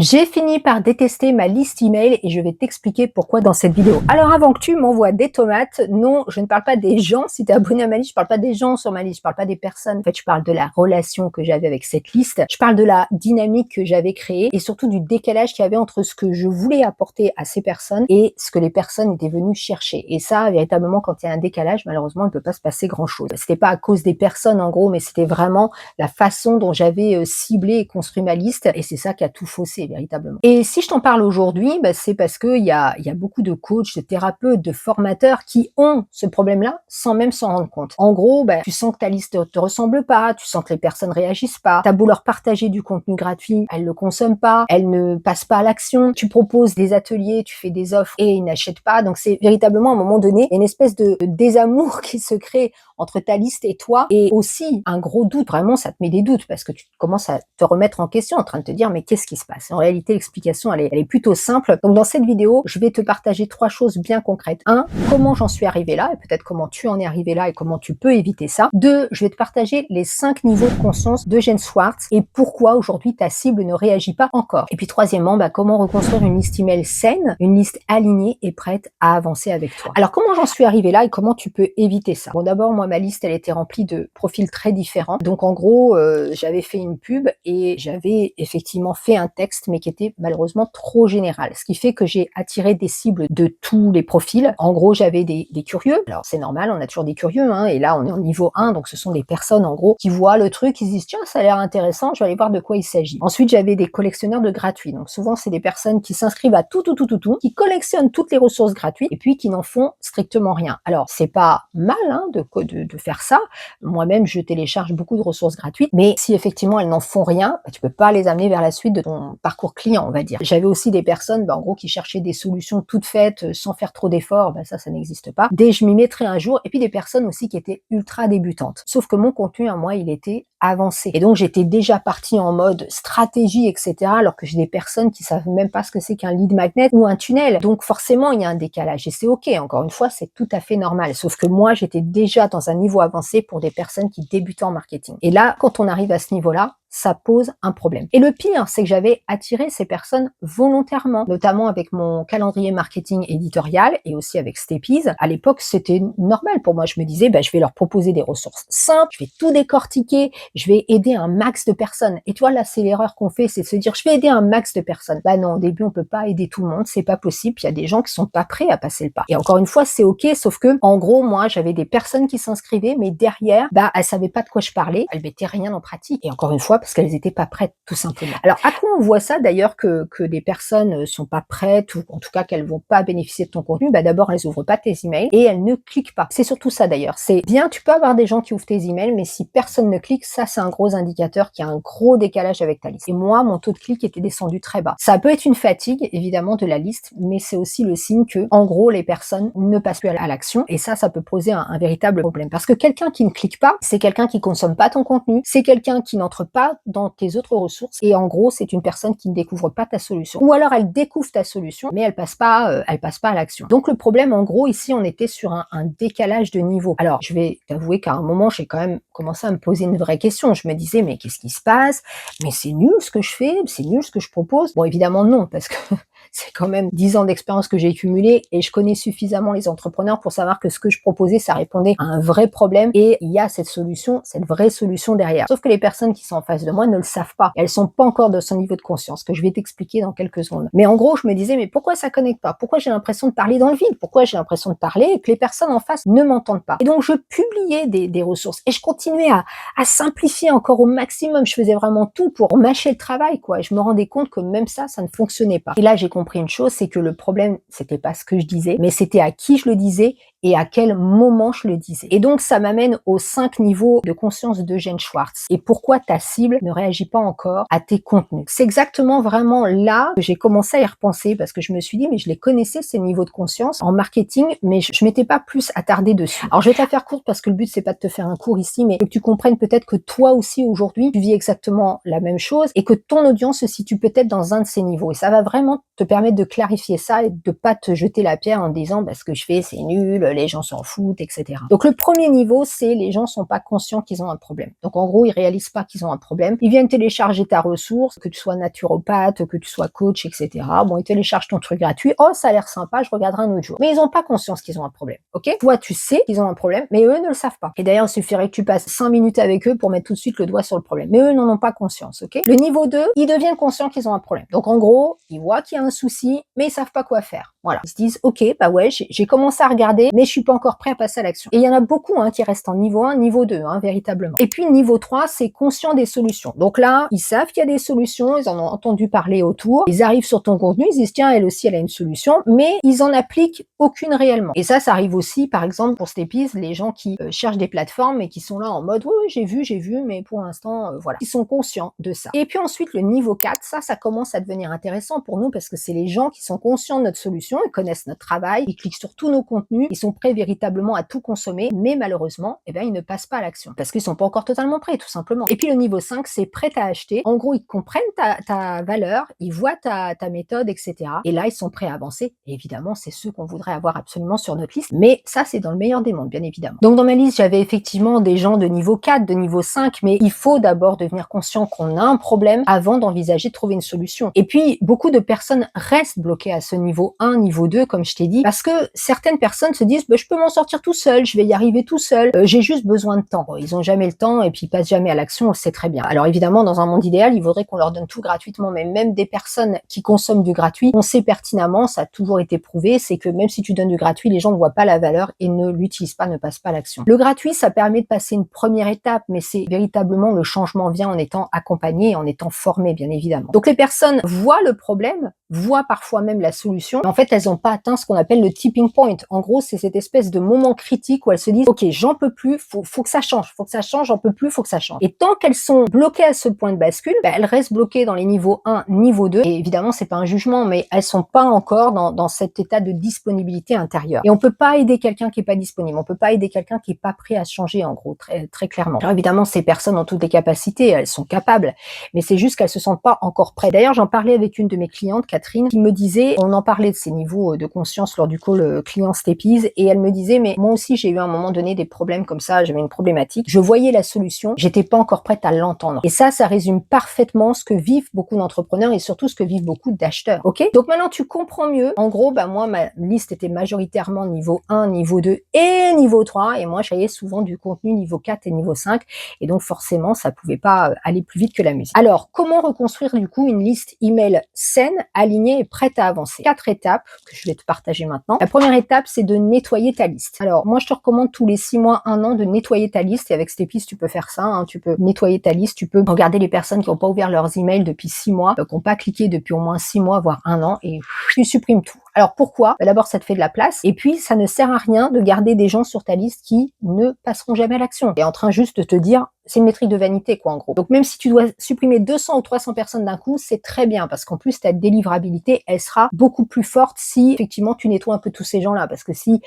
J'ai fini par détester ma liste email et je vais t'expliquer pourquoi dans cette vidéo. Alors avant que tu m'envoies des tomates, non, je ne parle pas des gens. Si tu es abonné à ma liste, je parle pas des gens sur ma liste, je parle pas des personnes. En fait, je parle de la relation que j'avais avec cette liste. Je parle de la dynamique que j'avais créée et surtout du décalage qu'il y avait entre ce que je voulais apporter à ces personnes et ce que les personnes étaient venues chercher. Et ça, véritablement, quand il y a un décalage, malheureusement, il ne peut pas se passer grand-chose. C'était pas à cause des personnes en gros, mais c'était vraiment la façon dont j'avais ciblé et construit ma liste et c'est ça qui a tout faussé véritablement. Et si je t'en parle aujourd'hui, c'est parce qu'il y a beaucoup de coachs, de thérapeutes, de formateurs qui ont ce problème-là sans même s'en rendre compte. En gros, tu sens que ta liste te ressemble pas, tu sens que les personnes réagissent pas, t'as beau leur partager du contenu gratuit, elles le consomment pas, elles ne passent pas à l'action, tu proposes des ateliers, tu fais des offres et ils n'achètent pas. Donc c'est véritablement à un moment donné une espèce de désamour qui se crée entre ta liste et toi, et aussi un gros doute. Vraiment, ça te met des doutes parce que tu commences à te remettre en question, en train de te dire mais qu'est-ce qui se passe? En réalité, l'explication elle est plutôt simple. Donc dans cette vidéo, je vais te partager 3 choses bien concrètes. 1, comment j'en suis arrivé là et peut-être comment tu en es arrivé là et comment tu peux éviter ça. 2, je vais te partager les 5 niveaux de conscience d'Eugène Schwartz et pourquoi aujourd'hui ta cible ne réagit pas encore. Et puis troisièmement, comment reconstruire une liste email saine, une liste alignée et prête à avancer avec toi. Alors comment j'en suis arrivé là et comment tu peux éviter ça? Bon, d'abord, moi ma liste elle était remplie de profils très différents. Donc en gros, j'avais fait une pub et j'avais effectivement fait un texte mais qui était malheureusement trop général. Ce qui fait que j'ai attiré des cibles de tous les profils. En gros, j'avais des curieux. Alors c'est normal, on a toujours des curieux, hein, et là on est en niveau 1, donc ce sont des personnes en gros qui voient le truc, qui se disent tiens, ça a l'air intéressant, je vais aller voir de quoi il s'agit. Ensuite, j'avais des collectionneurs de gratuits. Donc souvent, c'est des personnes qui s'inscrivent à tout, qui collectionnent toutes les ressources gratuites et puis qui n'en font strictement rien. Alors, c'est pas mal hein, de faire ça. Moi-même, je télécharge beaucoup de ressources gratuites, mais si effectivement elles n'en font rien, tu peux pas les amener vers la suite de ton parcours client, on va dire. J'avais aussi des personnes, en gros, qui cherchaient des solutions toutes faites, sans faire trop d'efforts, ça n'existe pas. Dès je m'y mettrai un jour, et puis des personnes aussi qui étaient ultra débutantes. Sauf que mon contenu, à moi, il était avancé. Et donc, j'étais déjà partie en mode stratégie, etc., alors que j'ai des personnes qui savent même pas ce que c'est qu'un lead magnet ou un tunnel. Donc, forcément, il y a un décalage. Et c'est OK. Encore une fois, c'est tout à fait normal. Sauf que moi, j'étais déjà dans un niveau avancé pour des personnes qui débutaient en marketing. Et là, quand on arrive à ce niveau-là, ça pose un problème. Et le pire, c'est que j'avais attiré ces personnes volontairement, notamment avec mon calendrier marketing éditorial et aussi avec Stepies. À l'époque, c'était normal pour moi. Je me disais, je vais leur proposer des ressources simples, je vais tout décortiquer, je vais aider un max de personnes. Et tu vois, là, c'est l'erreur qu'on fait, c'est de se dire, je vais aider un max de personnes. Non, au début, on peut pas aider tout le monde, c'est pas possible. Il y a des gens qui sont pas prêts à passer le pas. Et encore une fois, c'est OK, sauf que, en gros, moi, j'avais des personnes qui s'inscrivaient, mais derrière, elles savaient pas de quoi je parlais, elles mettaient rien en pratique. Et encore une fois, parce qu'elles n'étaient pas prêtes, tout simplement. Alors, à quoi on voit ça d'ailleurs que des personnes sont pas prêtes ou en tout cas qu'elles vont pas bénéficier de ton contenu? D'abord, elles ouvrent pas tes emails et elles ne cliquent pas. C'est surtout ça d'ailleurs. C'est bien, tu peux avoir des gens qui ouvrent tes emails, mais si personne ne clique, ça c'est un gros indicateur qu'il y a un gros décalage avec ta liste. Et moi, mon taux de clic était descendu très bas. Ça peut être une fatigue, évidemment, de la liste, mais c'est aussi le signe que, en gros, les personnes ne passent plus à l'action et ça peut poser un véritable problème. Parce que quelqu'un qui ne clique pas, c'est quelqu'un qui consomme pas ton contenu, c'est quelqu'un qui n'entre pas dans tes autres ressources et en gros c'est une personne qui ne découvre pas ta solution ou alors elle découvre ta solution mais elle passe pas à l'action. Donc le problème en gros ici on était sur un décalage de niveau. Alors je vais t'avouer qu'à un moment j'ai quand même commencé à me poser une vraie question. Je me disais mais qu'est-ce qui se passe? Mais c'est nul ce que je fais, c'est nul ce que je propose. Bon évidemment non parce que c'est quand même 10 ans d'expérience que j'ai cumulé et je connais suffisamment les entrepreneurs pour savoir que ce que je proposais, ça répondait à un vrai problème et il y a cette solution, cette vraie solution derrière. Sauf que les personnes qui sont en face de moi ne le savent pas. Elles sont pas encore de ce niveau de conscience que je vais t'expliquer dans quelques secondes. Mais en gros, je me disais, mais pourquoi ça connecte pas? Pourquoi j'ai l'impression de parler dans le vide? Pourquoi j'ai l'impression de parler et que les personnes en face ne m'entendent pas? Et donc, je publiais des ressources et je continuais à simplifier encore au maximum. Je faisais vraiment tout pour mâcher le travail, quoi. Et je me rendais compte que même ça ne fonctionnait pas. Et là, j'ai compris une chose, c'est que le problème, c'était pas ce que je disais, mais c'était à qui je le disais et à quel moment je le disais. Et donc, ça m'amène aux 5 niveaux de conscience d'Eugène Schwartz. Et pourquoi ta cible ne réagit pas encore à tes contenus. C'est exactement vraiment là que j'ai commencé à y repenser parce que je me suis dit, mais je les connaissais, ces niveaux de conscience en marketing, mais je m'étais pas plus attardée dessus. Alors, je vais te la faire courte parce que le but, c'est pas de te faire un cours ici, mais que tu comprennes peut-être que toi aussi, aujourd'hui, tu vis exactement la même chose et que ton audience se situe peut-être dans un de ces niveaux. Et ça va vraiment te permettre de clarifier ça et de pas te jeter la pierre en disant, ce que je fais, c'est nul, les gens s'en foutent, etc. Donc le premier niveau, c'est les gens sont pas conscients qu'ils ont un problème. Donc en gros, ils réalisent pas qu'ils ont un problème. Ils viennent télécharger ta ressource, que tu sois naturopathe, que tu sois coach, etc. Bon, ils téléchargent ton truc gratuit. Oh, ça a l'air sympa, je regarderai un autre jour. Mais ils ont pas conscience qu'ils ont un problème, ok? Toi, tu sais qu'ils ont un problème, mais eux ne le savent pas. Et d'ailleurs, il suffirait que tu passes 5 minutes avec eux pour mettre tout de suite le doigt sur le problème. Mais eux n'en ont pas conscience, ok? Le niveau 2, ils deviennent conscients qu'ils ont un problème. Donc en gros, ils voient qu'il y a un souci, mais ils savent pas quoi faire. Voilà. Ils se disent, ok, bah ouais, j'ai commencé à regarder, mais je suis pas encore prêt à passer à l'action. Et il y en a beaucoup qui restent en niveau 1, niveau 2, véritablement. Et puis niveau 3, c'est conscient des solutions. Donc là, ils savent qu'il y a des solutions, ils en ont entendu parler autour, ils arrivent sur ton contenu, ils disent, tiens, elle aussi, elle a une solution, mais ils en appliquent aucune réellement. Et ça arrive aussi, par exemple, pour Stepies, les gens qui cherchent des plateformes et qui sont là en mode, oui, j'ai vu, mais pour l'instant, voilà. Ils sont conscients de ça. Et puis ensuite, le niveau 4, ça commence à devenir intéressant pour nous parce que c'est les gens qui sont conscients de notre solution, ils connaissent notre travail, ils cliquent sur tous nos contenus, ils sont prêts véritablement à tout consommer, mais malheureusement, ils ne passent pas à l'action parce qu'ils sont pas encore totalement prêts, tout simplement. Et puis le niveau 5, c'est prêt à acheter. En gros, ils comprennent ta valeur, ils voient ta méthode, etc. Et là, ils sont prêts à avancer. Et évidemment, c'est ceux qu'on voudrait avoir absolument sur notre liste. Mais ça, c'est dans le meilleur des mondes, bien évidemment. Donc dans ma liste, j'avais effectivement des gens de niveau 4, de niveau 5, mais il faut d'abord devenir conscient qu'on a un problème avant d'envisager de trouver une solution. Et puis, beaucoup de personnes restent bloquées à ce niveau 1, niveau 2, comme je t'ai dit, parce que certaines personnes se disent, je peux m'en sortir tout seul, je vais y arriver tout seul, j'ai juste besoin de temps. Bon, ils ont jamais le temps et puis ils passent jamais à l'action, on le sait très bien. Alors évidemment, dans un monde idéal, il faudrait qu'on leur donne tout gratuitement, mais même des personnes qui consomment du gratuit, on sait pertinemment, ça a toujours été prouvé, c'est que même si tu donnes du gratuit, les gens ne voient pas la valeur et ne l'utilisent pas, ne passent pas à l'action. Le gratuit, ça permet de passer une première étape, mais c'est véritablement le changement vient en étant accompagné et en étant formé, bien évidemment. Donc les personnes voient le problème, voient parfois même la solution, mais en fait, elles n'ont pas atteint ce qu'on appelle le tipping point. En gros, c'est cette espèce de moment critique où elles se disent, ok, j'en peux plus, faut que ça change, j'en peux plus, faut que ça change. Et tant qu'elles sont bloquées à ce point de bascule, elles restent bloquées dans les niveaux 1, niveau 2, et évidemment, c'est pas un jugement, mais elles sont pas encore dans cet état de disponibilité intérieure. Et on peut pas aider quelqu'un qui est pas disponible, on peut pas aider quelqu'un qui est pas prêt à changer, en gros, très, très clairement. Alors évidemment, ces personnes ont toutes les capacités, elles sont capables, mais c'est juste qu'elles se sentent pas encore prêtes. D'ailleurs, j'en parlais avec une de mes clientes, Catherine, qui me disait, on en parlait de ces niveaux de conscience lors du call client Stepies, et elle me disait, mais moi aussi, j'ai eu à un moment donné des problèmes comme ça, j'avais une problématique, je voyais la solution, j'étais pas encore prête à l'entendre. Et ça résume parfaitement ce que vivent beaucoup d'entrepreneurs et surtout ce que vivent beaucoup d'acheteurs. Ok? Donc maintenant, tu comprends mieux. En gros, moi, ma liste était majoritairement niveau 1, niveau 2 et niveau 3, et moi, je voyais souvent du contenu niveau 4 et niveau 5, et donc forcément, ça pouvait pas aller plus vite que la musique. Alors, comment reconstruire du coup une liste email saine, alignée et prête à avancer? 4 étapes que je vais te partager maintenant. La première étape, c'est de nettoyer ta liste. Alors, moi, je te recommande tous les 6 mois, 1 an de nettoyer ta liste, et avec Stepies, tu peux faire ça, tu peux nettoyer ta liste, tu peux regarder les personnes qui n'ont pas ouvert leurs emails depuis 6 mois, qui n'ont pas cliqué depuis au moins 6 mois, voire 1 an, et tu supprimes tout. Alors pourquoi? D'abord, ça te fait de la place, et puis ça ne sert à rien de garder des gens sur ta liste qui ne passeront jamais à l'action. Et en train juste de te dire, c'est une métrique de vanité, quoi, en gros. Donc même si tu dois supprimer 200 ou 300 personnes d'un coup, c'est très bien, parce qu'en plus, ta délivrabilité, elle sera beaucoup plus forte si, effectivement, tu nettoies un peu tous ces gens-là, parce que si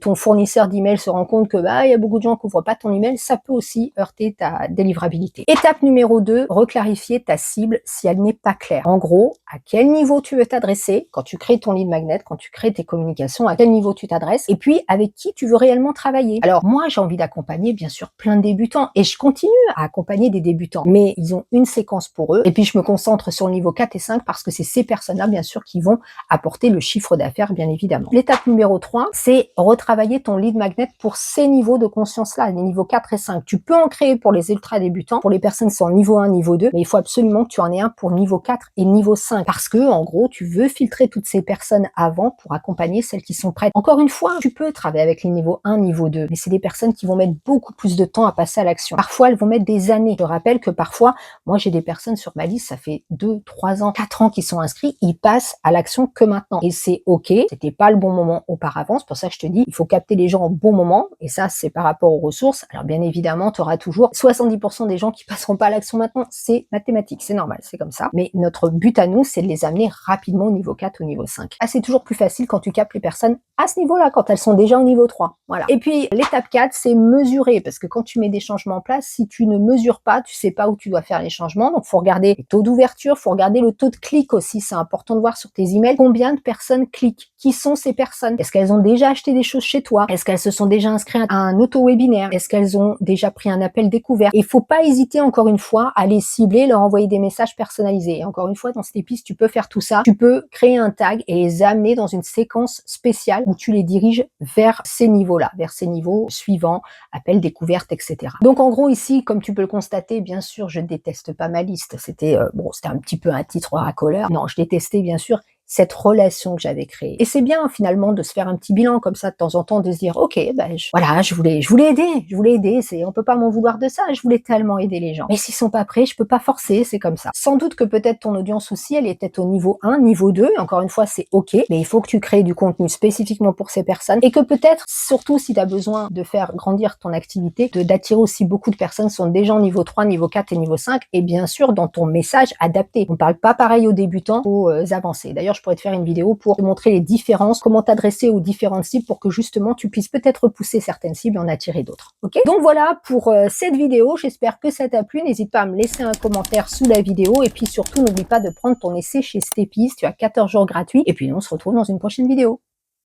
ton fournisseur d'email se rend compte que, il y a beaucoup de gens qui n'ouvrent pas ton email, ça peut aussi heurter ta délivrabilité. Étape numéro 2, reclarifier ta cible si elle n'est pas claire. En gros, à quel niveau tu veux t'adresser quand tu crées ton lead magnet, quand tu crées tes communications, à quel niveau tu t'adresses, et puis avec qui tu veux réellement travailler. Alors moi, j'ai envie d'accompagner, bien sûr, plein de débutants, et je continue à accompagner des débutants, mais ils ont une séquence pour eux, et puis je me concentre sur le niveau 4 et 5 parce que c'est ces personnes-là, bien sûr, qui vont apporter le chiffre d'affaires, bien évidemment. L'étape numéro 3, c'est retravailler ton lead magnet pour ces niveaux de conscience-là, les niveaux 4 et 5. Tu peux en créer pour les ultra débutants, pour les personnes qui sont en niveau 1, niveau 2, mais il faut absolument que tu en aies un pour niveau 4 et niveau 5, parce que, en gros, tu veux filtrer toutes ces personnes avant pour accompagner celles qui sont prêtes. Encore une fois, tu peux travailler avec les niveaux 1, niveau 2, mais c'est des personnes qui vont mettre beaucoup plus de temps à passer à l'action. Parfois, elles vont mettre des années. Je rappelle que parfois, moi, j'ai des personnes sur ma liste, ça fait 2, 3 ans, 4 ans qu'ils sont inscrits, ils passent à l'action que maintenant. Et c'est ok, c'était pas le bon moment auparavant, c'est pour ça que je te dis, il faut capter les gens au bon moment, et ça, c'est par rapport aux ressources. Alors, bien évidemment, tu auras toujours 70% des gens qui passeront pas à l'action maintenant, c'est mathématique, c'est normal, c'est comme ça. Mais notre but à nous, c'est de les amener rapidement au niveau 4 ou niveau 5. Ah, c'est toujours plus facile quand tu captes les personnes à ce niveau-là, quand elles sont déjà au niveau 3. Voilà. Et puis, l'étape 4, c'est mesurer, parce que quand tu mets des changements en place, si tu ne mesures pas, tu sais pas où tu dois faire les changements. Donc, faut regarder les taux d'ouverture, faut regarder le taux de clic aussi. C'est important de voir sur tes emails combien de personnes cliquent. Qui sont ces personnes? Est-ce qu'elles ont déjà acheté des choses chez toi? Est-ce qu'elles se sont déjà inscrites à un auto-webinaire? Est-ce qu'elles ont déjà pris un appel découvert? Il faut pas hésiter encore une fois à les cibler, leur envoyer des messages personnalisés. Et encore une fois, dans cette piste, tu peux faire tout ça. Tu peux créer un tag et les amener dans une séquence spéciale où tu les diriges vers ces niveaux-là, vers ces niveaux suivants, appel découverte, etc. Donc en gros ici, comme tu peux le constater, bien sûr, je déteste pas ma liste. C'était c'était un petit peu un titre racoleur. Non, je détestais bien sûr cette relation que j'avais créée. Et c'est bien finalement de se faire un petit bilan comme ça de temps en temps, de se dire ok, ben voilà, je voulais aider. On peut pas m'en vouloir de ça. Je voulais tellement aider les gens. Mais s'ils sont pas prêts, je peux pas forcer. C'est comme ça. Sans doute que peut-être ton audience aussi, elle est peut-être au niveau 1, niveau 2. Encore une fois, c'est ok, mais il faut que tu crées du contenu spécifiquement pour ces personnes et que peut-être, surtout si tu as besoin de faire grandir ton activité, d'attirer aussi beaucoup de personnes qui sont déjà en niveau 3, niveau 4 et niveau 5, et bien sûr dans ton message adapté. On parle pas pareil aux débutants qu'aux avancés. D'ailleurs, je pourrais te faire une vidéo pour te montrer les différences, comment t'adresser aux différentes cibles pour que justement tu puisses peut-être repousser certaines cibles et en attirer d'autres. Ok? Donc voilà pour cette vidéo. J'espère que ça t'a plu. N'hésite pas à me laisser un commentaire sous la vidéo et puis surtout n'oublie pas de prendre ton essai chez Stepis. Tu as 14 jours gratuits et puis nous on se retrouve dans une prochaine vidéo.